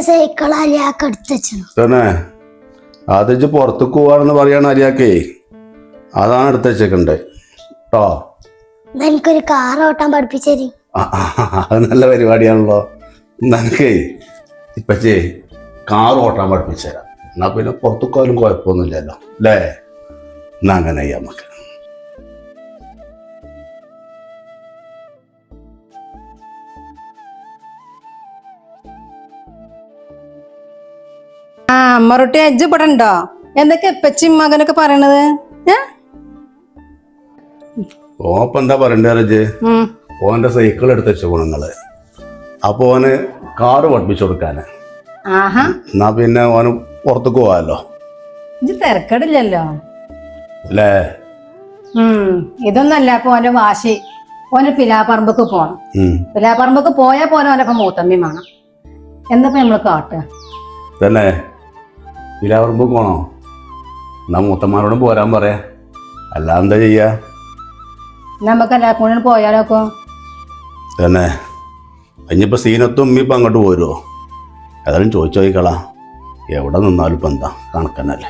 Cycle അലിയാക്ക് എടുത്തു തന്നെ അത് പുറത്തേക്ക് പോവാണെന്ന് പറയാണ് അലിയാക്കേ. അതാണ് എടുത്ത് വെച്ചേക്കണ്ടേ കേട്ടോ. എനിക്കൊരു കാർ ഓട്ടാൻ പഠിപ്പിച്ചേരി. അത് നല്ല പരിപാടിയാണല്ലോ. എനിക്കേ ഇപ്പച്ചേ കാർ ഓട്ടാൻ പഠിപ്പിച്ചുതരാം. എന്നാ പിന്നെ പുറത്തേക്ക് പോയാലും കുഴപ്പമൊന്നുമില്ലല്ലോ അല്ലേ? എന്നാ അങ്ങനെ ചെയ്യാം നമുക്ക്. അമ്മറൊട്ടി അജ്ജ് ഇവിടെ ഉണ്ടോ? എന്തൊക്കെ എപ്പച്ചും മകനൊക്കെ പറയണത്? ഓപ്പ എന്താ പറയണ്ടേ? ഓന്റെ സൈക്കിൾ എടുത്ത് വെച്ച ഗുണങ്ങള്. അപ്പൊ ഓന് കാറ് പഠിപ്പിച്ചു കൊടുക്കാന്. എന്നാ പിന്നെ ഓന് പുറത്തേക്ക് പോവാലോ. തിരക്കടില്ലല്ലോ അല്ലേ? ഇതൊന്നല്ല അപ്പൊ ഓന്റെ വാശി. ഓന് പിലാപ്പറമ്പക്ക് പോണം. പിലാപ്പറമ്പക്ക് പോയാ പോലെ ഓനൊക്കെ മൂത്തമ്മി വേണം. എന്നപ്പോ നമ്മള് കാട്ടുക തന്നെ? പിലാപ്പറമ്പ് പോണോ? എന്നാ മൂത്തന്മാരോടും പോരാൻ പറയാ. അല്ല എന്താ ചെയ്യാ? നമുക്ക് എല്ലാവർക്കും പോയാലൊക്കെ തന്നെ. ഇനിയിപ്പോ സീനത്തും ഉമ്മിപ്പം അങ്ങോട്ട് പോരുമോ? ഏതായാലും ചോദിച്ചു നോക്കിക്കളാ. എവിടെ നിന്നാലും ഇപ്പം എന്താ കണക്കന്നല്ലേ.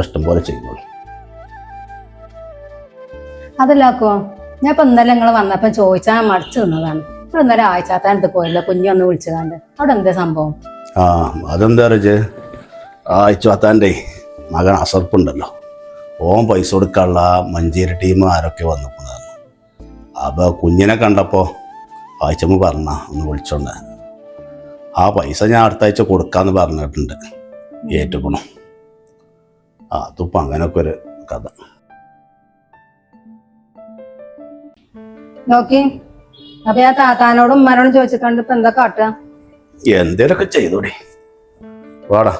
ഇഷ്ടം പോലെ ചെയ്യുള്ളൂ. അതല്ലാക്കോ ഞാൻ ഇപ്പൊ ഇന്നലെ നിങ്ങൾ വന്നപ്പോ ചോദിച്ചാൽ മടിച്ചു നിന്നതാണ്. ഇവിടെ ഇന്നലെ ആഴ്ചാത്താനത്ത് പോയല്ലോ കുഞ്ഞു ഒന്ന് വിളിച്ചതാണ്ട്. അവിടെ എന്താ സംഭവം? അതെന്താ അറിയേ, ആഴ്ചാത്താൻ്റെ മകൻ അസർപ്പുണ്ടല്ലോ, ഓൻ പൈസ കൊടുക്കാനുള്ള മഞ്ചേരി ടീം ആരൊക്കെ വന്നിട്ടുണ്ടായിരുന്നു. അപ്പോൾ കുഞ്ഞിനെ കണ്ടപ്പോൾ ആഴ്ചമ്മ പറഞ്ഞ ഒന്ന് വിളിച്ചോണ്ട് ആ പൈസ ഞാൻ അടുത്ത ആഴ്ച കൊടുക്കാന്ന് പറഞ്ഞിട്ടുണ്ട്. ഏറ്റുക്കണം. അതിപ്പോൾ അങ്ങനെയൊക്കെ ഒരു കഥ. നോക്കി അപ്പൊ ആ താത്താനോടും ഉമ്മാനോടും ചോദിച്ചിട്ടുണ്ട്. ഇപ്പൊ എന്താ കാട്ടുക? എന്തേലൊക്കെ ചെയ്തോടെ. വാടാ.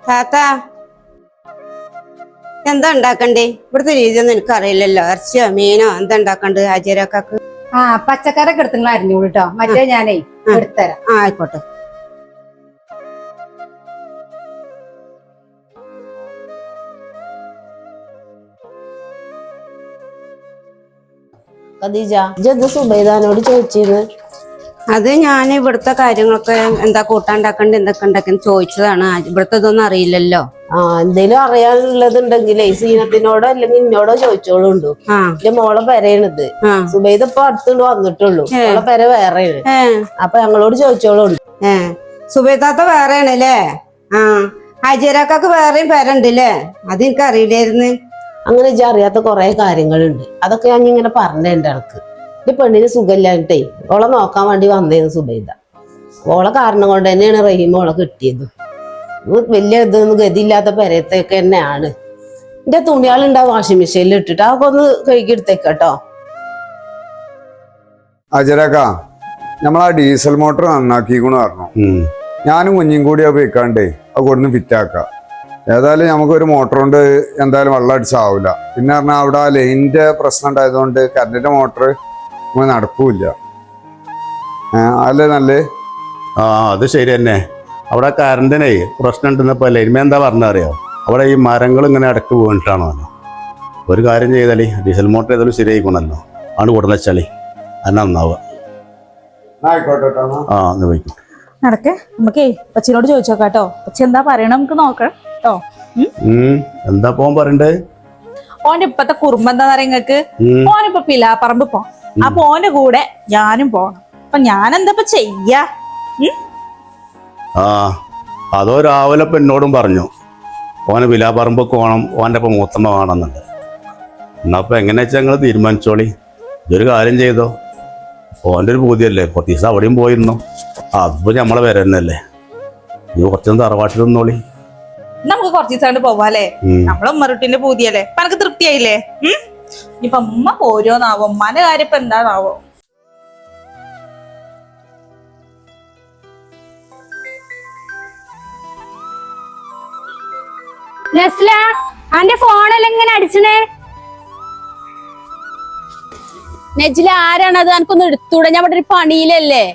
താത്ത എന്താ ഉണ്ടാക്കണ്ടേ? ഇവിടുത്തെ രീതിയൊന്നും എനിക്കറിയില്ലല്ലോ. ഇറച്ചിയോ മീനോ എന്താ ഉണ്ടാക്കണ്ട്? ഹാജിരാക്കാക്ക് പച്ചക്കറിയൊക്കെ എടുത്ത് നിങ്ങൾ അരിഞ്ഞോളൂ കേട്ടോ. മറ്റേ ഞാനേ എടുത്തരാം. ആയിക്കോട്ടെ. ഖദീജ, ഇജ്ജ് സുബൈദാനോട് ചോദിച്ചിരുന്നു? അത് ഞാൻ ഇവിടുത്തെ കാര്യങ്ങളൊക്കെ എന്താ കൂട്ടാണ്ടാക്കണ്ട് എന്തൊക്കെ ഉണ്ടാക്കി ചോദിച്ചതാണ്. ഇവിടുത്തെ ഇതൊന്നും അറിയില്ലല്ലോ. എന്തേലും അറിയാനുള്ളതുണ്ടെങ്കിലേ സീനത്തിനോടോ അല്ലെങ്കിൽ ഇന്നോടോ ചോദിച്ചോളുണ്ടോ. എന്റെ മോളെ പെരയാണിത്. സുബൈദ ഇപ്പൊ അടുത്തുകൊണ്ട് വന്നിട്ടുള്ളൂ. മോളെ പെര വേറെയാണ്. അപ്പൊ ഞങ്ങളോട് ചോദിച്ചോളുണ്ട്. സുബൈദാത്ത വേറെയാണല്ലേ? ഹാജിരാക്കാക്ക് വേറെയും പെരണ്ടല്ലേ? അത് എനിക്ക് അറിയില്ലായിരുന്നു. അങ്ങനെ ഇജ്ജ് അറിയാത്ത കുറെ കാര്യങ്ങളുണ്ട്. അതൊക്കെ ഞാൻ ഇങ്ങനെ പറഞ്ഞിട്ടുണ്ട് എനക്ക്. എന്റെ പെണ്ണിന് സുഖമില്ലായിട്ടേ ഓളെ നോക്കാൻ വേണ്ടി വന്നേന്ന് സുബൈദ. ഓളെ കാരണം കൊണ്ട് തന്നെയാണ് റഹീം ഓളെ കിട്ടിയത്. വലിയ ഇതൊന്നും ഗതിയില്ലാത്ത പെരയത്തൊക്കെ തന്നെയാണ്. എന്റെ തുണികളുണ്ടാവും വാഷിംഗ് മെഷീനിൽ ഇട്ടിട്ട് അതൊക്കെ ഒന്ന് കഴുകിയെടുത്തേക്കട്ടോ. അജരക്ക, നമ്മളാ ഡീസൽ മോട്ടർ നന്നാക്കിക്കൂന്ന് പറഞ്ഞു. ഞാനും കുഞ്ഞും കൂടി അത് വെക്കാണ്ടേ അത് കൊടുന്ന് ഫിറ്റാക്കാം. ഏതായാലും നമുക്കൊരു മോട്ടർ കൊണ്ട് എന്തായാലും വെള്ളം അടിച്ചാവില്ല. പിന്നെ പറഞ്ഞാൽ അവിടെ ആ ലൈനിന്റെ പ്രശ്നം ഉണ്ടായതുകൊണ്ട് കറണ്ടിന്റെ മോട്ടർ നടക്കൂല. അല്ലേ നല്ലേ? അത് ശരി തന്നെ. അവിടെ കറണ്ടിനെ പ്രശ്നം ഉണ്ടെന്നപ്പോൾ ലൈൻമേ എന്താ പറഞ്ഞറിയോ, അവിടെ ഈ മരങ്ങൾ ഇങ്ങനെ ഇടയ്ക്ക് വീണിട്ടാണോ. ഒരു കാര്യം ചെയ്താലേ ഡീസൽ മോട്ടർ ഏതായാലും ശരിയായിക്കോണല്ലോ. ആണ് കൊടുന്ന വെച്ചാലേ അത് നന്നാവുക. ഒന്ന് പോയിക്കോ. നടക്കെ നമുക്കേ പച്ചിനോട് ചോദിച്ചോക്കാട്ടോ. പച്ചി എന്താ പറയണ നമുക്ക് നോക്കാം കേട്ടോ. എന്താ പോൻ പറയണ്ടേ? ഓന്റെ ഇപ്പത്തെ കുറുമ്പ് എന്താ പറയാ നിങ്ങക്ക്? ഓനിപ്പോ പിലാപ്പറമ്പ് പോണം. അപ്പൊ ഓന്റെ കൂടെ ഞാനും പോണം. അപ്പൊ ഞാൻ എന്താ ചെയ്യാ? അതോ രാവിലെ ഇപ്പൊ എന്നോടും പറഞ്ഞു ഓന് പിലാപ്പറമ്പ് പോകണം, ഓൻ്റെ ഇപ്പൊ മൂത്തമ്മ വേണമെന്നുണ്ട്. എന്നാ അപ്പൊ എങ്ങനെ വെച്ചാൽ ഞങ്ങൾ തീരുമാനിച്ചോളി. ഇതൊരു കാര്യം ചെയ്തോ, ഓൻ്റെ ഒരു പൂതിയല്ലേ, കുറച്ച് ദിവസം അവിടെയും പോയിരുന്നു. അതിപ്പോ ഞമ്മളെ പേര് തന്നെയല്ലേ. നീ കുറച്ചൊന്നും തറവാട്ടിൽ നിന്നോളി. നമുക്ക് കുറച്ച് ദിവസം പോവാല്ലേ? നമ്മളെ ഉമ്മറുട്ടിന്റെ പൂതിയല്ലേ? അപ്പൊ എനിക്ക് തൃപ്തിയായില്ലേ? ഇനിയിപ്പൊ ഉമ്മ പോരോന്നാവോ? ഉമ്മാന്റെ കാര്യം ഇപ്പൊ എന്താണാവോ? നസ്ല, അന്റെ ഫോണെല്ലാം ഇങ്ങനെ അടിച്ചണേ? നെജില, ആരാണത്? എനിക്കൊന്ന് എടുത്തൂടെ? ഞാൻ ഇവിടെ ഒരു പണിയിലല്ലേ.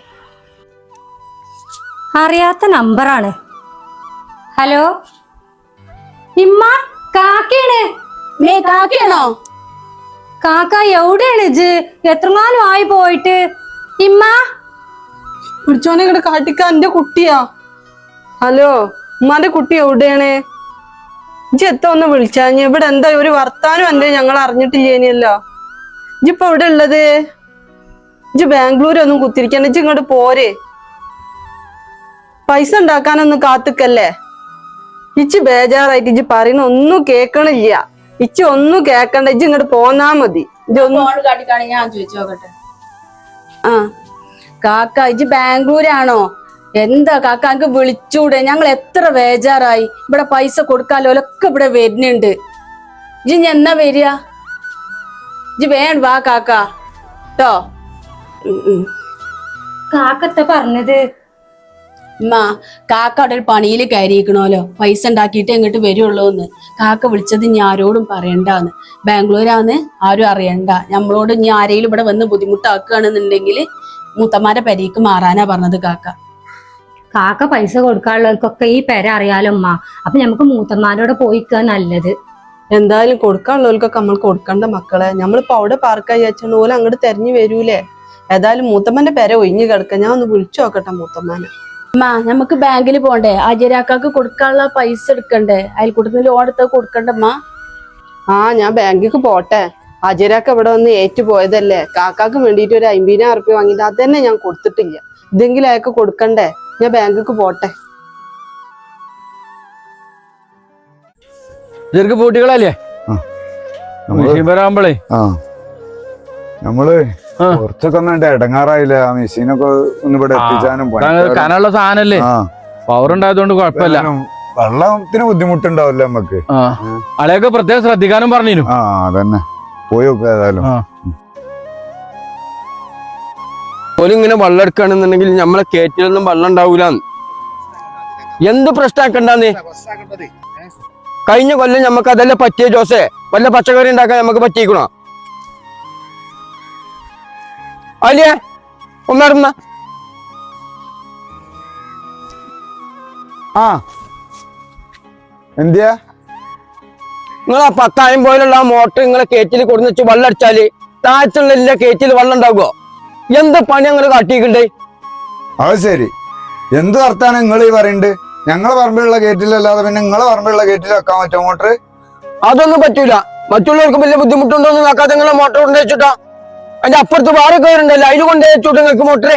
അറിയാത്ത നമ്പറാണ്. ഹലോ ഇമ്മ, കാക്കയാണ്. കാക്കയാണോ? കാക്ക എവിടെയാണ് ഇജ്? എത്രങ്ങാനും ആയി പോയിട്ട്. ഇമ്മ പിടിച്ചോനെ ഇങ്ങോട്ട് കാട്ടിക്ക, എന്റെ കുട്ടിയാ. ഹലോ, ഉമ്മാന്റെ കുട്ടി എവിടെയാണ്? ഇജ്ജ് എത്ത ഒന്ന് വിളിച്ചാഞ്ഞ്. ഇവിടെ എന്താ ഒരു വർത്താനം എന്റെ ഞങ്ങൾ അറിഞ്ഞിട്ടില്ലേനിയല്ലോ. ഇജ്ജിപ്പൊ എവിടെ ഉള്ളത്? ഇജ്ജ് ബാംഗ്ലൂരൊന്നും കുത്തിരിക്കണ്ട, ഇജ്ജ് ഇങ്ങോട്ട് പോരെ. പൈസ ഉണ്ടാക്കാനൊന്നും കാത്തിക്കല്ലേ. ഇച്ച് ബേജാറായിട്ട് ഇജ്ജ് പറയുന്ന ഒന്നും കേക്കണില്ല. ഇച്ച് ഒന്നും കേക്കണ്ട, ഇജ്ജ് ഇങ്ങോട്ട് പോന്നാ മതി. ഫോൺ കാട്ടിക്കാണ് ഞാൻ ചോദിച്ചു നോക്കട്ടെ. ആ കാക്ക, ഇജ്ജ് ബാംഗ്ലൂരാണോ? എന്താ കാക്ക എനിക്ക് വിളിച്ചൂടെ? ഞങ്ങൾ എത്ര ബേജാറായി. ഇവിടെ പൈസ കൊടുക്കാലോലൊക്കെ ഇവിടെ വരുന്നുണ്ട്. ഇജ്ജ് ഇനി എന്നാ വരിക? ഇജ്ജ് വേണ്ട വാ കാക്ക ട്ടോ. കാക്കത്ത പറഞ്ഞത്? ഉമ്മ, കാക്ക അവിടെ ഒരു പണിയിൽ കയറിയിരിക്കണോലോ, പൈസ ഉണ്ടാക്കിയിട്ട് എങ്ങോട്ട് വരുള്ളൂന്ന്. കാക്ക വിളിച്ചത് ഇനി ആരോടും പറയണ്ടാന്ന്. ബാംഗ്ലൂരാന്ന് ആരും അറിയണ്ട. നമ്മളോട് ഇനി ആരെങ്കിലും ഇവിടെ വന്ന് ബുദ്ധിമുട്ടാക്കുകയാണെന്നുണ്ടെങ്കിൽ മൂത്തമാരെ പെരേക്ക് മാറാനാ പറഞ്ഞത് കാക്ക. കാക്ക പൈസ കൊടുക്കാനുള്ളവർക്കൊക്കെ ഈ പെര അറിയാലോ ഉമ്മ. അപ്പൊ നമുക്ക് മൂത്തന്മാരോട് പോയിക്കുക നല്ലത്. എന്തായാലും കൊടുക്കാനുള്ളവർക്കൊക്കെ നമ്മൾ കൊടുക്കണ്ട മക്കളെ. നമ്മളിപ്പോ അവിടെ പാർക്കായി വെച്ചാൽ ഓല അങ്ങോട്ട് തെരഞ്ഞു വരൂലേ. ഏതായാലും മൂത്തമ്മന്റെ പെര ഒഴിഞ്ഞു കിടക്ക. ഞാൻ ഒന്ന് വിളിച്ചു നോക്കട്ടെ മൂത്തമ്മനെ. അമ്മ, നമുക്ക് ബാങ്കിൽ പോണ്ടേ? ആചാര്യാക്കാക്ക് കൊടുക്കാനുള്ള പൈസ എടുക്കണ്ടേ? അയൽക്കൂട്ടത്തിൽ ലോൺ എടുത്ത് കൊടുക്കണ്ടമ്മ. ആ, ഞാൻ ബാങ്കിക്ക് പോട്ടെ. അജയരാക്ക ഇവിടെ വന്ന് ഏറ്റുപോയതല്ലേ. കാക്കാക്ക് വേണ്ടിയിട്ട് ഒരു 50,000 ഉറുപ്പ്യ വാങ്ങിയിട്ട് അതന്നെ ഞാൻ കൊടുത്തിട്ടില്ല. ഇതെങ്കിലും അയാൾക്ക് കൊടുക്കണ്ടേ. ഞാൻ ബാങ്കിക്ക് പോട്ടെ. ചെറുക്ക് പൂട്ടികളല്ലേ വരാകുമ്പോളേ? നമ്മള് കുറച്ചൊക്കെ ഒന്നും ഇടങ്ങാറായില്ല. ആ മെഷീനൊക്കെ ഒന്ന് ഇവിടെ എത്തിച്ചാനും കനുള്ള സാധനല്ലേ, പവർ ഉണ്ടായതുകൊണ്ട് കുഴപ്പമില്ല. വെള്ളത്തിന് ബുദ്ധിമുട്ടുണ്ടാവില്ല നമ്മക്ക്. ആളെയൊക്കെ പ്രത്യേകം ശ്രദ്ധിക്കാനും പറഞ്ഞു. ആ അതന്നെ, പോയി നോക്കുക. ഏതായാലും ഇങ്ങനെ വെള്ളം എടുക്കുകയാണെന്നുണ്ടെങ്കിൽ നമ്മളെ കേറ്റിലൊന്നും വെള്ളം ഉണ്ടാവൂല. എന്ത് പ്രശ്നമാക്കണ്ടെന്ന്. കഴിഞ്ഞ കൊല്ലം നമുക്ക് അതല്ലേ പറ്റിയ ജോസേ. വല്ല പച്ചക്കറി ഉണ്ടാക്കാൻ നമുക്ക് പറ്റിക്കണോ? അല്ലേ ഒന്നടന്ന ആ എന്തിയാ? നിങ്ങൾ ആ 10,000 പോലുള്ള മോട്ടർ നിങ്ങളെ കേറ്റിൽ കൊടുന്ന് വെച്ച് വെള്ളം അടിച്ചാല് താഴത്തുള്ള എല്ലാ കേറ്റിൽ വെള്ളം ഉണ്ടാകുമോ? എന്ത് പണി അങ്ങനെ കാട്ടിക്കണ്ടേ? അത് ശരി, എന്ത് വർത്താനം നിങ്ങൾ ഈ പറയുന്നുണ്ട്? ഞങ്ങളെ പറമ്പിലുള്ള ഗേറ്റിലല്ലാതെ പിന്നെ നിങ്ങളെ പറമ്പിലുള്ള ഗേറ്റിൽ വെക്കാൻ പറ്റുമോ മോട്ടർ? അതൊന്നും പറ്റൂല. മറ്റുള്ളവർക്ക് വലിയ ബുദ്ധിമുട്ടുണ്ടോന്ന് നോക്കാതെ നിങ്ങളെ മോട്ടർ കൊണ്ടുവച്ചിട്ടാ. അതിന്റെ അപ്പുറത്ത് വേറെ കയറുണ്ടല്ലോ, അതിൽ കൊണ്ടുവച്ചിട്ട് നിങ്ങൾക്ക് മോട്ടറ്.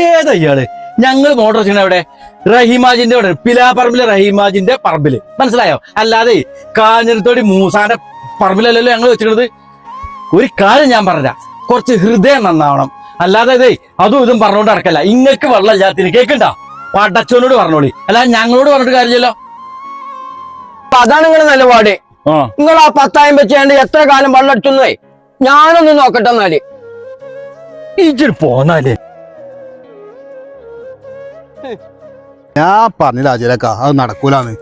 ഏതാ ഇയാള്? ഞങ്ങൾ മോട്ടർ വെച്ചിട്ട് എവിടെ? റഹീമാജിന്റെ അവിടെ, പിലാപ്പറമ്പിലെ റഹീമാജിന്റെ പറമ്പില്. മനസ്സിലായോ? അല്ലാതെ കാഞ്ഞിരത്തോടി മൂസാന്റെ പറമ്പിലല്ലല്ലോ ഞങ്ങൾ വെച്ചിട്ടുള്ളത്. ഒരു കാര്യം ഞാൻ പറഞ്ഞ, കുറച്ച് ഹൃദയം നന്നാവണം. അല്ലാതെ ഇതേ അതും ഇതും പറഞ്ഞോണ്ട് നടക്കല്ല. ഇങ്ങക്ക് വെള്ളം ഇല്ലാത്തിന് കേൾക്കണ്ട. പടച്ചോനോട് പറഞ്ഞോളി, അല്ലാതെ ഞങ്ങളോട് പറഞ്ഞിട്ട് കാര്യമില്ലല്ലോ. അപ്പൊ അതാണ് നിങ്ങളുടെ നിലപാട്. നിങ്ങൾ ആ 10,000 വെച്ചാണ്ട് എത്ര കാലം വെള്ളം അടിച്ചൊന്നേ ഞാനൊന്ന് നോക്കട്ടെ. എന്നാല് ഇച്ചിരി പോന്നാലേ. ഞാൻ പറഞ്ഞില്ല അജയക്ക, അത് നടക്കൂലെന്ന്.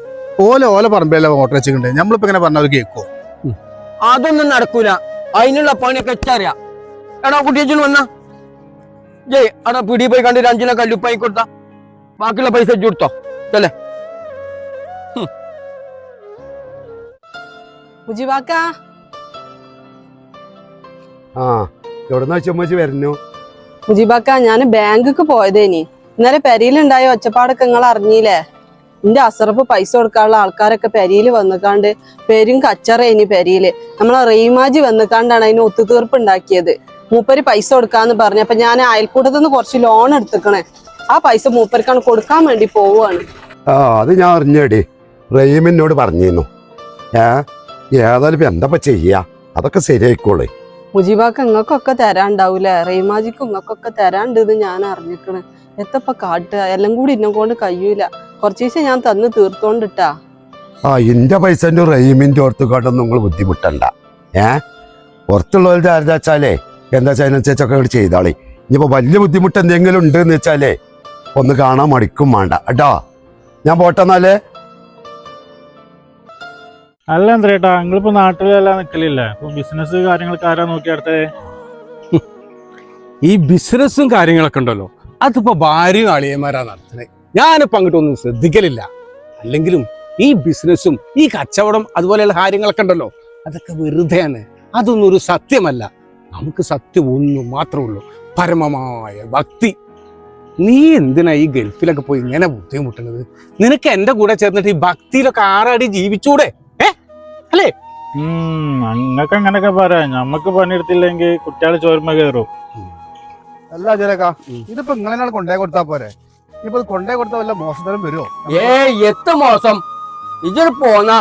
ഓല പറമ്പല്ല മോട്ടർ വെച്ചിട്ടുണ്ട്. നമ്മളിപ്പോ ഇങ്ങനെ പറഞ്ഞ കേക്കോ? അതൊന്നും നടക്കൂല. അതിനുള്ള പണിയൊക്കെ എച്ചറിയാം. എടാ കുട്ടിയച്ചൻ വന്നാ ജയ് അടാ പിടി പോയി കണ്ട് 5 കിലോ കല്ലുപ്പായി കൊടുത്താ ബാക്കിയുള്ള പൈസ വെച്ച് കൊടുത്തോ. അല്ലേ മുജിബാക്ക, ആ എവിടെന്ന് വെച്ച് വരുന്നു? മുജിബാക്ക, ഞാൻ ബാങ്കിക്ക് പോയതേനി. ഇന്നലെ പെരിയിലുണ്ടായ ഒച്ചപ്പാടൊക്കെ നിങ്ങൾ അറിഞ്ഞില്ലേ? എന്റെ അസറപ്പ് പൈസ കൊടുക്കാനുള്ള ആൾക്കാരൊക്കെ പെരിയിൽ വന്നിക്കാണ്ട് പെരും കച്ചറേനി പെരിയില്. നമ്മളെ റീമാജി വന്നിക്കാണ്ടാണ് അതിന് ഒത്തുതീർപ്പ് ഉണ്ടാക്കിയത്. മൂപ്പര് പൈസ കൊടുക്കാന്ന് പറഞ്ഞപ്പോ ഞാൻ അയൽക്കൂട്ടത്തിൽ നിന്ന് കുറച്ച് ലോൺ എടുത്തിക്കണേ. ആ പൈസ മൂപ്പർക്കാണ് കൊടുക്കാൻ വേണ്ടി പോവാണ്. ആ അത് ഞാൻ അറിഞ്ഞേടി, റഹീമിനോട് പറഞ്ഞിരുന്നു. ഏതായാലും ഇപ്പൊ എന്താ ചെയ്യാ? അതൊക്കെ ശരിയായിക്കോളേ. മുജിബാക്ക, ഇങ്ങക്കൊക്കെ തരാണ്ടാവൂലേ? റീമാജിക്കും ഇങ്ങക്കൊക്കെ തരാണ്ട് ഇത് ഞാൻ അറിഞ്ഞിക്കണ്. എത്തപ്പ കാട്ടുക, എല്ലാം കൂടി ഇന്നെ കൊണ്ട് കഴിയൂല. കുറച്ച് ദിവസം ഞാൻ തന്ന് തീർത്തോണ്ടിട്ടാ. ആ ഇന്റെ പൈസന്റെ റഹീമിന്റെ ഓർത്തുകാട്ടൊന്നും നിങ്ങൾ ബുദ്ധിമുട്ടണ്ട. പുറത്തുള്ളവരുടെ ആരെന്ന് വെച്ചാലേ എന്താ വെച്ചാൽ അതിനനുസരിച്ചൊക്കെ ഇവിടെ ചെയ്താളേ. ഇനിയിപ്പോ വലിയ ബുദ്ധിമുട്ട് എന്തെങ്കിലും ഉണ്ടെന്ന് വെച്ചാലേ ഒന്ന് കാണാൻ മടിക്കും വേണ്ട കേട്ടോ. ഞാൻ പോട്ടെന്നാലേ. അല്ല എന്തേട്ടാ, നിങ്ങളിപ്പോ നാട്ടിലെല്ലാം നിക്കലില്ലേ? ഇപ്പൊ ബിസിനസ് കാര്യങ്ങളൊക്കെ ആരാ നോക്കിയെടുത്തേ? ഈ ബിസിനസ്സും കാര്യങ്ങളൊക്കെ ഉണ്ടല്ലോ, അതിപ്പോ ഭാര്യയും അളിയന്മാരാ നടത്തണേ. ഞാനിപ്പോ അങ്ങോട്ടൊന്നും ശ്രദ്ധിക്കലില്ല. അല്ലെങ്കിലും ഈ ബിസിനസ്സും ഈ കച്ചവടം അതുപോലെയുള്ള കാര്യങ്ങളൊക്കെ ഉണ്ടല്ലോ, അതൊക്കെ വെറുതെയാണ്. അതൊന്നും ഒരു സത്യമല്ല. നമുക്ക് സത്യം ഒന്നും മാത്രമേ ഉള്ളൂ, പരമമായ ഭക്തി. നീ എന്തിനാ ഈ ഗൾഫിലൊക്കെ പോയി ഇങ്ങനെ ബുദ്ധിമുട്ടുന്നത്? നിനക്ക് എന്റെ കൂടെ ചേർന്നിട്ട് ഈ ഭക്തിയിലൊക്കെ ആറാടി ജീവിച്ചൂടെ? അല്ലേ? നിങ്ങൾക്ക് അങ്ങനൊക്കെ പറയാം. ഞമ്മക്ക് പണിയെടുത്തില്ലെങ്കിൽ കുട്ടികളെ ചോർമ കയറും. അല്ല അജരക്ക, ഇതിപ്പോ ഇങ്ങനെ കൊണ്ടേ കൊടുത്താ പോരെ? ഇപ്പൊ കൊണ്ടേ കൊടുത്താൽ വല്ല മോശത്തരം വരുമോ? എത്ര മോശം! ഇതൊരു പോന്ന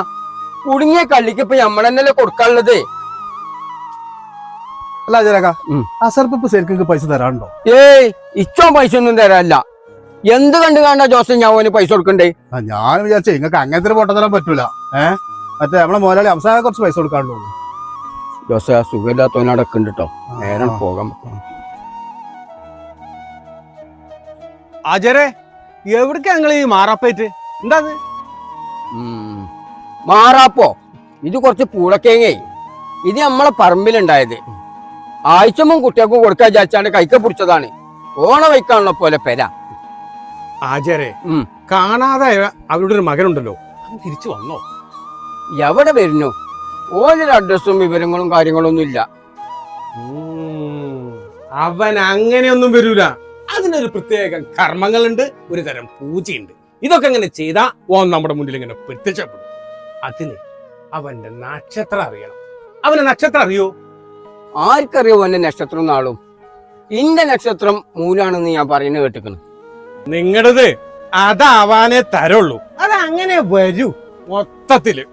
കുടുങ്ങിയ കള്ളിക്ക് ഇപ്പൊ നമ്മളെന്നല്ലേ കൊടുക്കാനുള്ളത്. അല്ല അജരക്ക, അസർപ്പ് ശരിക്കും പൈസ തരാനുണ്ടോ? ഇച്ചോ പൈസ ഒന്നും തരാനില്ല. എന്ത് കണ്ടു കാണാ ജോസ് ഞാൻ ഓന് പൈസ കൊടുക്കണ്ടേ? ഞാൻ വിചാരിച്ചേ നിങ്ങൾക്ക് അങ്ങനത്തെ പൊട്ടത്തരം പറ്റൂല. മറ്റേ നമ്മളെ മോലാളി അവസാനം കുറച്ച് പൈസ കൊടുക്കാനുള്ളൂ. ജോസ് ആ സുഖമില്ലാത്തവനടക്കം ഉണ്ട് കേട്ടോ, നേരെ പോകാൻ. അജരെ, എവിടേക്കാ ഞങ്ങൾ ഈ മാറാപ്പേറ്റ്? എന്താ മാറാപ്പോ? ഇത് കുറച്ച് പൂളക്കേങ്ങേ. ഇത് നമ്മളെ പറമ്പിലുണ്ടായത്. ആഴ്ചമും കുട്ടികൾക്കും കൊടുക്കാൻ വിചാരിച്ചാണ്ട് കൈക്ക പിടിച്ചതാണ്. ഓണ വയ്ക്കാനുള്ള പോലെ പെര. ആചാരെ, കാണാതെ അവരുടെ ഒരു മകനുണ്ടല്ലോ, തിരിച്ചു വന്നോ? എവിടെ വരുന്നു? ഓരോ അഡ്രസ്സും വിവരങ്ങളും കാര്യങ്ങളൊന്നും ഇല്ല. അവൻ അങ്ങനെയൊന്നും വരൂല. അതിനൊരു പ്രത്യേക കർമ്മങ്ങളുണ്ട്, ഒരു തരം പൂജയുണ്ട്. ഇതൊക്കെ ഇങ്ങനെ ചെയ്താ ഓൻ നമ്മുടെ മുന്നിൽ ഇങ്ങനെ പ്രത്യക്ഷപ്പെടും. അതിന് അവന്റെ നക്ഷത്രം അറിയണം. അവന്റെ നക്ഷത്രം അറിയോ? ആർക്കറിയോ അവന്റെ നക്ഷത്രം നാളും? ഇന്റെ നക്ഷത്രം മൂലാണെന്ന് ഞാൻ പറയുന്നത് കേട്ടിക്കണ്. നിങ്ങളുടേത് അതാവാനേ തരുള്ളൂ, അതങ്ങനെ വരൂ മൊത്തത്തില്.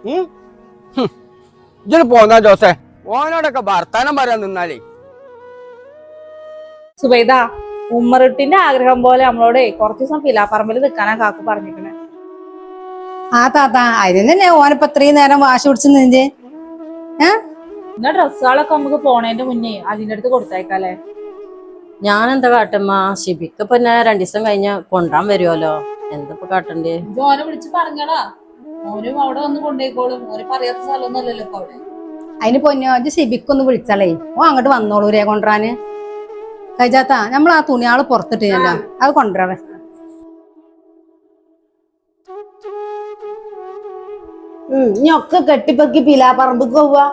ഇതിന് പോന്നാ ജോസേ, ഓനോടൊക്കെ വർത്താനം പറയാൻ നിന്നാലേ. സുബൈദ, ഉമ്മറുട്ടിന്റെ ആഗ്രഹം പോലെ നമ്മളോട് കുറച്ച് ദിവസം പിലാപ്പറമ്പിൽ നിൽക്കാനാ കാക്കു പറഞ്ഞിരിക്കണേ. ആ താത്ത, അതിന് തന്നെ ഓനിപ്പോ ഇത്രയും നേരം വാശി പിടിച്ച് നിന്റെ എന്നാ ഡ്രസ്സുകളൊക്കെ നമുക്ക് പോണേന്റെ മുന്നേ അതിന്റെ അടുത്ത് കൊടുത്തേക്കാലേ. ഞാനെന്താ കാട്ടമ്മ? ഷിബിക്ക് ഇപ്പൊ 2 ദിവസം കഴിഞ്ഞ കൊണ്ടാൻ വരുമല്ലോ. എന്താ കാട്ടണ്ടേ? ഓനെ വിളിച്ച് പറഞ്ഞടാ, ഓനും അവിടെ വന്ന് കൊണ്ടേക്കോളും. ഓന് പറയാത്ത സ്ഥലമൊന്നും അല്ലല്ലോ ഇപ്പൊ അവിടെ. അതിന് പൊന്നോജ് ഷിബിക്കൊന്ന് വിളിച്ചാലേ ഓ അങ്ങോട്ട് വന്നോളൂരേ കൊണ്ടുവരാന്. കഴിച്ചാത്ത നമ്മൾ ആ തുണിയാള് പുറത്തിട്ടില്ല, അത് കൊണ്ടുവരാവേ. ഇഞ്ഞൊക്കെ കെട്ടിപ്പൊക്കി പിലാപ്പറമ്പ് പോവാ.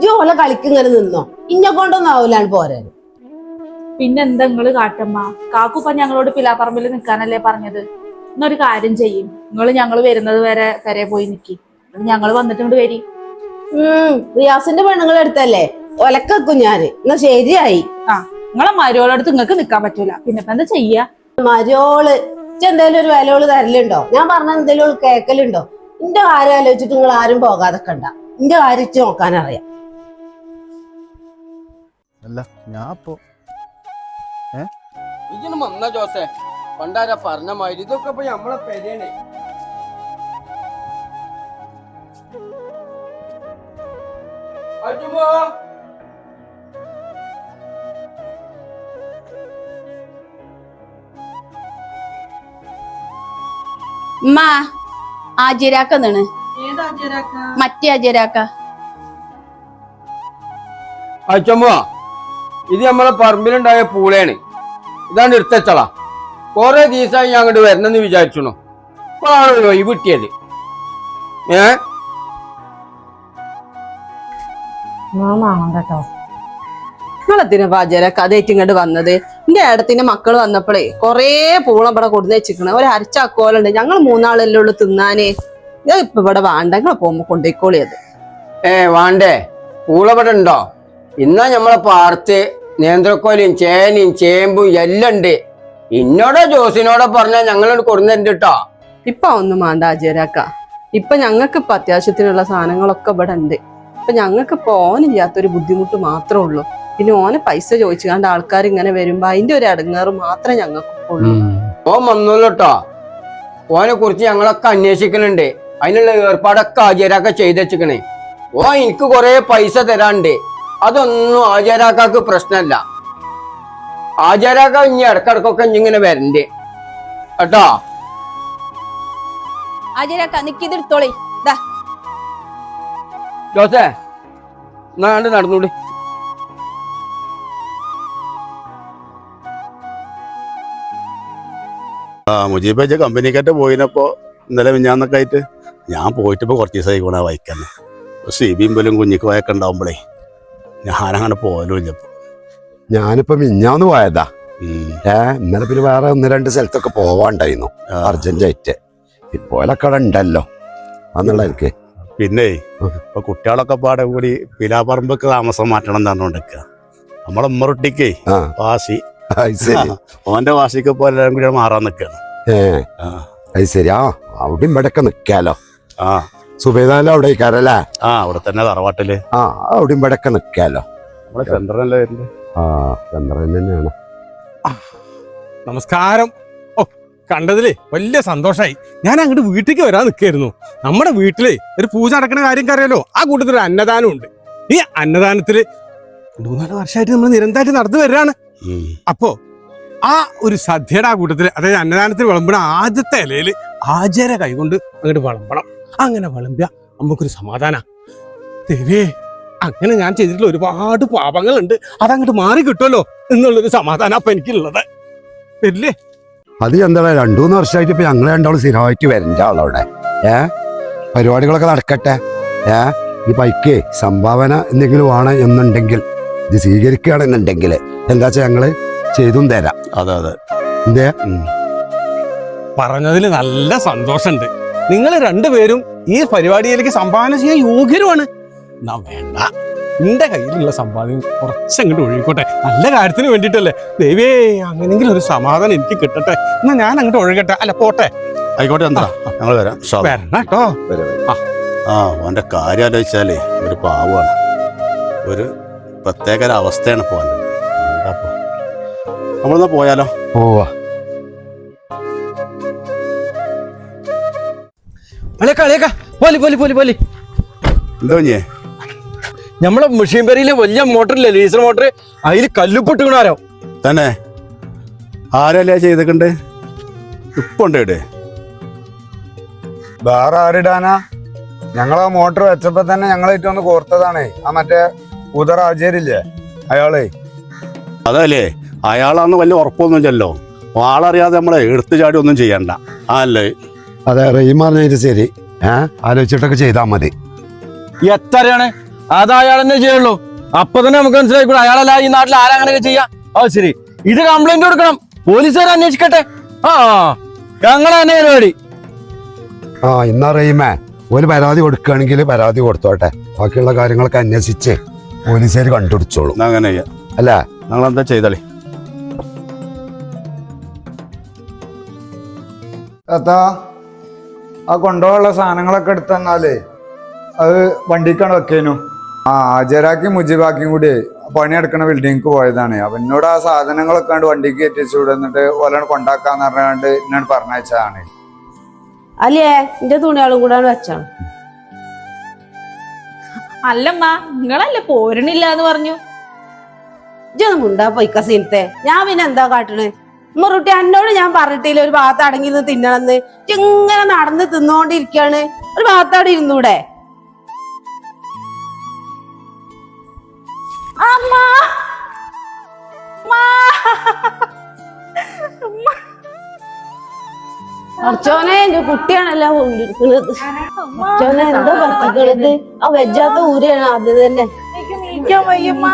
ജോല കളിക്ക് ഇങ്ങനെ നിന്നോ? ഇഞ്ഞെ കൊണ്ടൊന്നും ആവൂലാണ് പോരാ. പിന്നെന്താ നിങ്ങള് കാട്ടമ്മ? കാക്കുപ്പ ഞങ്ങളോട് പിലാപ്പറമ്പിൽ നിൽക്കാനല്ലേ പറഞ്ഞത്. എന്നൊരു കാര്യം ചെയ്യും, ഞങ്ങള് വരുന്നത് വരെ പെരെ പോയി നിക്കി, ഞങ്ങള് വന്നിട്ട് ഇങ്ങോട്ട് വരി. റിയാസിന്റെ പെണ്ണുങ്ങളെ അടുത്തല്ലേ ഒലക്കും ഞാന്. എന്നാ ശരിയായി. നിങ്ങളെ മരോളടുത്ത് നിങ്ങൾക്ക് നിക്കാൻ പറ്റൂല, പിന്നെ ഇപ്പൊ എന്താ ചെയ്യാ? മരോള് എന്തേലും ഒരു വിലയോള് തരലുണ്ടോ? ഞാൻ പറഞ്ഞ എന്തേലും കേക്കലുണ്ടോ? ഇന്റെ കാര്യം ആലോചിച്ചിട്ട് നിങ്ങൾ ആരും പോകാതൊക്കെ ഉണ്ടാ. ഇന്റെ കാര്യം നോക്കാനറിയാം. അല്ല ഞാൻ ഇപ്പോ ഇതിന് വന്ന ജോസേ, പണ്ടാരാ പറഞ്ഞ മാതിരി ഇതൊക്കെ ഇപ്പൊ നമ്മളെ പെരേനെ. ആജിരാക്കാണ്. മറ്റേ ആജിരാക്ക. അച്ഛമ്മ, ഇത് നമ്മളെ പറമ്പിലുണ്ടായ പൂളയാണ്. ഇതാണ് എടുത്തച്ചള. കൊറേ ദിവസമായി ഞാൻ അങ്ങോട്ട് വരണമെന്ന് വിചാരിച്ചോ. ഇപ്പോഴാണല്ലോ ഈ കിട്ടിയത്. കേട്ടോ, നിങ്ങളെത്തിനാ പാചകരൊക്കെ അതേറ്റ് ഇങ്ങോട്ട് വന്നത്? എന്റെ ഏടത്തിന്റെ മക്കള് വന്നപ്പോഴേ കൊറേ പൂളം ഇവിടെ കൊടുന്ന് വെച്ചിക്കണ. ഒരു അരച്ചാക്കോലുണ്ട്. ഞങ്ങൾ 3 ആളല്ലേ ഉള്ളു തിന്നാനേ. ഇപ്പൊ ഇവിടെ വേണ്ട, നിങ്ങളെ പോകുമ്പോ കൊണ്ടേക്കോളിയത്. വേണ്ടേ? പൂളവിടെ ഉണ്ടോ? ഇന്നാ നമ്മളെ പാർത്ത് നേന്ത്രക്കോലും ചേനയും ചേമ്പും എല്ലാം ഉണ്ട്. ഇന്നോടോ ജോസിനോടോ പറഞ്ഞാ ഞങ്ങളോട് കൊടുന്നുണ്ട് കേട്ടോ. ഇപ്പൊ ഒന്നും വേണ്ട ആചാരാക്ക. ഇപ്പൊ ഞങ്ങൾക്ക് ഇപ്പൊ അത്യാവശ്യത്തിനുള്ള സാധനങ്ങളൊക്കെ ഇവിടെ ഉണ്ട്. ഇപ്പൊ ഞങ്ങൾക്ക് ഇപ്പൊ ഓനില്ലാത്തൊരു ബുദ്ധിമുട്ട് മാത്രമേ ഉള്ളൂ. പിന്നെ ഓനെ പൈസ ചോദിച്ചുകൊണ്ട് ആൾക്കാർ ഇങ്ങനെ വരുമ്പോ അതിന്റെ ഒരു അടങ്ങാറ് മാത്രമേ ഞങ്ങൾക്ക് ഉള്ളൂ. ഓൻ വന്നോളൂ കേട്ടോ. ഓനെ കുറിച്ച് ഞങ്ങളൊക്കെ അന്വേഷിക്കുന്നുണ്ട്. അതിനുള്ള ഏർപ്പാടൊക്കെ ആചാരാക്ക ചെയ്ത് വെച്ചിക്കണേ. എനിക്ക് കൊറേ പൈസ തരാണ്ട്. അതൊന്നും ആചാരാക്കാക്ക് പ്രശ്നമല്ല. ആചാരാക്ക ഇനി ഇടക്കിടക്കൊക്കെ ഇങ്ങനെ വരണ്ടേ കേട്ടോ. ആജിരാക്ക നിക്കിതെടുത്തോളി. ജോസേ, എന്നാണ്ട് നടന്നൂടി. മുജീബ് കമ്പനിക്കാറ്റ് പോയിനപ്പോ ഇന്നലെ മിഞ്ഞാന്നൊക്കെ ആയിട്ട് ഞാൻ പോയിട്ട് ഇപ്പൊ കുറച്ച് ദിവസമായി ഗുണ വായിക്കാൻ. സിബിയും പോലും കുഞ്ഞിക്ക് വായൊക്കെ ഉണ്ടാവുമ്പോഴേ ഞാനങ്ങനെ പോലും ഇല്ല. ഞാനിപ്പോ മിഞ്ഞാന്ന് പോയതാ. ഇന്നലെ പിന്നെ വേറെ 1-2 സ്ഥലത്തൊക്കെ പോവാണ്ടായിരുന്നു അർജന്റായിട്ട്. ഇപ്പോലൊക്കെ അവിടെ ഉണ്ടല്ലോ എന്നുള്ള എനിക്ക്. പിന്നെ ഇപ്പൊ കുട്ടികളൊക്കെ പാടെ കൂടി പിലാപ്പറമ്പക്ക് താമസം മാറ്റണം എന്ന് പറഞ്ഞോണ്ടിരിക്കുക. നമ്മളെ ഉമ്മറുട്ടിക്കേ വാശി, ഓന്റെ വാശിക്ക് ഇപ്പൊ എല്ലാവരും കൂടി മാറാൻ നിൽക്കാണ്. അത് ശരി. അവിടെ ഇവിടെയൊക്കെ നിക്കാലോ. സുബൈദാലും അവിടെ ഇരിക്കാറല്ലേ? അവിടെ തന്നെ തറവാട്ടില്. അവിടെ ഇവിടെയൊക്കെ നിക്കാലോ. നമ്മളെ ചന്ദ്രനല്ലേ വരുന്നത്? ചന്ദ്രൻ തന്നെയാണ്. നമസ്കാരം. കണ്ടതിലേ വലിയ സന്തോഷായി. ഞാൻ അങ്ങോട്ട് വീട്ടിലേക്ക് വരാൻ നിൽക്കായിരുന്നു. നമ്മുടെ വീട്ടിലെ ഒരു പൂജ നടക്കുന്ന കാര്യം അറിയാലോ. ആ കൂട്ടത്തിൽ ഒരു അന്നദാനം ഉണ്ട്. ഈ അന്നദാനത്തില് 3-4 വർഷമായിട്ട് നമ്മൾ നിരന്തരമായിട്ട് നടന്നു വരികയാണ്. അപ്പോ ആ ഒരു സദ്യയുടെ ആ കൂട്ടത്തില്, അതായത് അന്നദാനത്തിൽ വിളമ്പണ ആദ്യത്തെ ഇലയില് ആചാര കൈകൊണ്ട് അങ്ങോട്ട് വിളമ്പണം. അങ്ങനെ വിളമ്പിയ നമുക്കൊരു സമാധാന. ദേവേ, അങ്ങനെ ഞാൻ ചെയ്തിട്ടുള്ള ഒരുപാട് പാപങ്ങളുണ്ട്, അതങ്ങോട്ട് മാറി കിട്ടുമല്ലോ എന്നുള്ളൊരു സമാധാനം അപ്പൊ എനിക്കുള്ളത്. വരില്ലേ? അത് എന്താ 2-3 വർഷമായിട്ട് ഇപ്പൊ ഞങ്ങൾ രണ്ടാളും സ്ഥിരമായിട്ട് വരണ്ട ആളവിടെ. പരിപാടികളൊക്കെ നടക്കട്ടെ. ഈ പൈക്ക് സംഭാവന എന്തെങ്കിലും വേണം എന്നുണ്ടെങ്കിൽ, ഇത് സ്വീകരിക്കുകയാണെന്നുണ്ടെങ്കിൽ എന്താ വെച്ചാൽ ഞങ്ങള് ചെയ്തും തരാം. അതെ. എന്തേ പറഞ്ഞതിൽ നല്ല സന്തോഷമുണ്ട്. നിങ്ങൾ രണ്ടുപേരും ഈ പരിപാടിയിലേക്ക് സംഭാവന ചെയ്യാൻ യോഗ്യരുമാണ്. എന്നാ വേണ്ട, എന്റെ കയ്യിലുള്ള സമ്പാദ്യം കുറച്ചങ്ങോട്ട് ഒഴുകിക്കോട്ടെ. നല്ല കാര്യത്തിന് വേണ്ടിയിട്ടല്ലേ. ദൈവേ, അങ്ങനെങ്കിലും ഒരു സമാധാനം എനിക്ക് കിട്ടട്ടെ. എന്നാ ഞാൻ അങ്ങോട്ട് ഒഴുകട്ടെ. അല്ല, പോട്ടെ. ആയിക്കോട്ടെ. എന്താ ഞങ്ങൾ വരാം. വരണം കേട്ടോ. ഓന്റെ കാര്യം ആലോചിച്ചാലേ ഒരു പാവമാണ്. ഒരു പ്രത്യേക അവസ്ഥയാണ് പോകാൻ. നമ്മളൊന്ന് പോയാലോ? പോവാ. എന്തോ നമ്മളെ മെഷീൻ പെരിയിലെ വലിയ മോട്ടറില്ലേ, ഡീസൽ മോട്ടർ, അതിൽ കല്ലുപൊട്ടുകണാരോ തന്നെ. ആരല്ലേ ചെയ്തിട്ടുണ്ട്? ഇപ്പുണ്ട് ഇവിടെ. വേറെ ആരിടാനാ? ഞങ്ങളാ മോട്ടർ വെച്ചപ്പോ തന്നെ ഞങ്ങളായിട്ട് ഒന്ന് കോർത്തതാണ്. ആ മറ്റേ ഉദർ ആചാരില്ലേ, അയാളെ. അതല്ലേ, അയാളാന്ന് വലിയ ഉറപ്പൊന്നുമില്ലല്ലോ. ആളറിയാതെ നമ്മളെ എടുത്തു ചാടി ഒന്നും ചെയ്യണ്ട. അല്ലേ? അതെ, റഹീം പറഞ്ഞിട്ട് ശരി. ആലോചിച്ചിട്ടൊക്കെ ചെയ്താ മതി. എത്രയാണ് അത് അയാൾ തന്നെ ചെയ്യുള്ളൂ. അപ്പൊ തന്നെ നമുക്ക് മനസ്സിലായിക്കോളൂ അയാളല്ല ഈ നാട്ടിൽ ആരങ്ങനെയൊക്കെ ചെയ്യാം. ശരി, ഇത് കംപ്ലൈന്റ് കൊടുക്കണം, പോലീസുകാർ അന്വേഷിക്കട്ടെ. ഞങ്ങളെ തന്നെ പരിപാടി. ഇന്നാ റഹീമേ, ഒരു പരാതി കൊടുക്കുകയാണെങ്കിൽ പരാതി കൊടുത്തോട്ടെ. ബാക്കിയുള്ള കാര്യങ്ങളൊക്കെ അന്വേഷിച്ച് പോലീസുകാർ കണ്ടുപിടിച്ചോളൂ. അങ്ങനെ അല്ല, ഞങ്ങളെന്താ ചെയ്താലേ. എത്താ ആ കൊണ്ടുപോകാനുള്ള സാധനങ്ങളൊക്കെ എടുത്തന്നാലേ അത് വണ്ടിക്കാണ് വെക്കേനു. ആചാരാക്കി മുജിബാക്കിയും കൂടി പണിയെടുക്കണ ബിൽഡിങ്ങിക്ക് പോയതാണ്. അപ്പൊ എന്നോട് ആ സാധനങ്ങളൊക്കെ കണ്ട് വണ്ടിക്ക് എത്തിച്ചു വിടുന്നിട്ട് ഓലാണ് കൊണ്ടാക്കാന്ന് പറഞ്ഞാണ്ട് എന്നോട് പറഞ്ഞയച്ചതാണ്. അല്ലേ, എന്റെ തുണികളും കൂടെ വെച്ചാണ്. അല്ലമ്മ, നിങ്ങളല്ലേ പോരണില്ല എന്ന് പറഞ്ഞു. ഇതൊന്നും ഉണ്ടാ പോയിക്ക സീനത്തെ. ഞാൻ പിന്നെ എന്താ കാട്ടണേ? മുറുട്ടി എന്നോട് ഞാൻ പറഞ്ഞിട്ടില്ല ഒരു ഭാഗത്ത് അടങ്ങി നിന്ന് തിന്നണമെന്ന്. ഇങ്ങനെ നടന്ന് തിന്നോണ്ടിരിക്കാണ്. ഒരു ഭാഗത്തവിടെ ഇരുന്നൂടെ? അർച്ചോനെ, എന്റെ കുട്ടിയാണല്ലോ ഇരിക്കുന്നത്. അർച്ചോനെ, എന്താ പറ്റിക്കണത്? ആ വെജാത്ത ഊരാണ് അത് തന്നെ. നീക്കാൻ വയ്യമ്മ,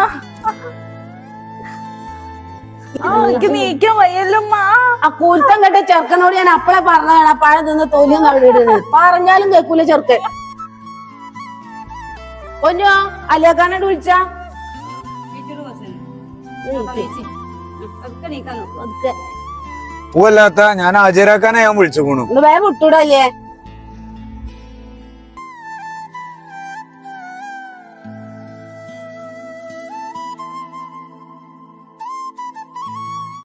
എനിക്ക് നീക്കാൻ വയ്യല്ലമ്മ. ആ കൂൽത്തം കെട്ട ചെറുക്കനോട് ഞാൻ അപ്പളെ പറഞ്ഞതാണ് പഴം തിന്ന് തൊലിയും തള്ളിയിടുന്നത്. പറഞ്ഞാലും കേൾക്കൂല ചെറുക്കൻ. ഒന്നോ അലിയാക്കാനോട് വിളിച്ചാ പൂവല്ലാത്ത ഞാൻ ആചാരാക്കാനാ ഞാൻ വിളിച്ചു പോണു. വേഗം വിട്ടൂടല്ലേ?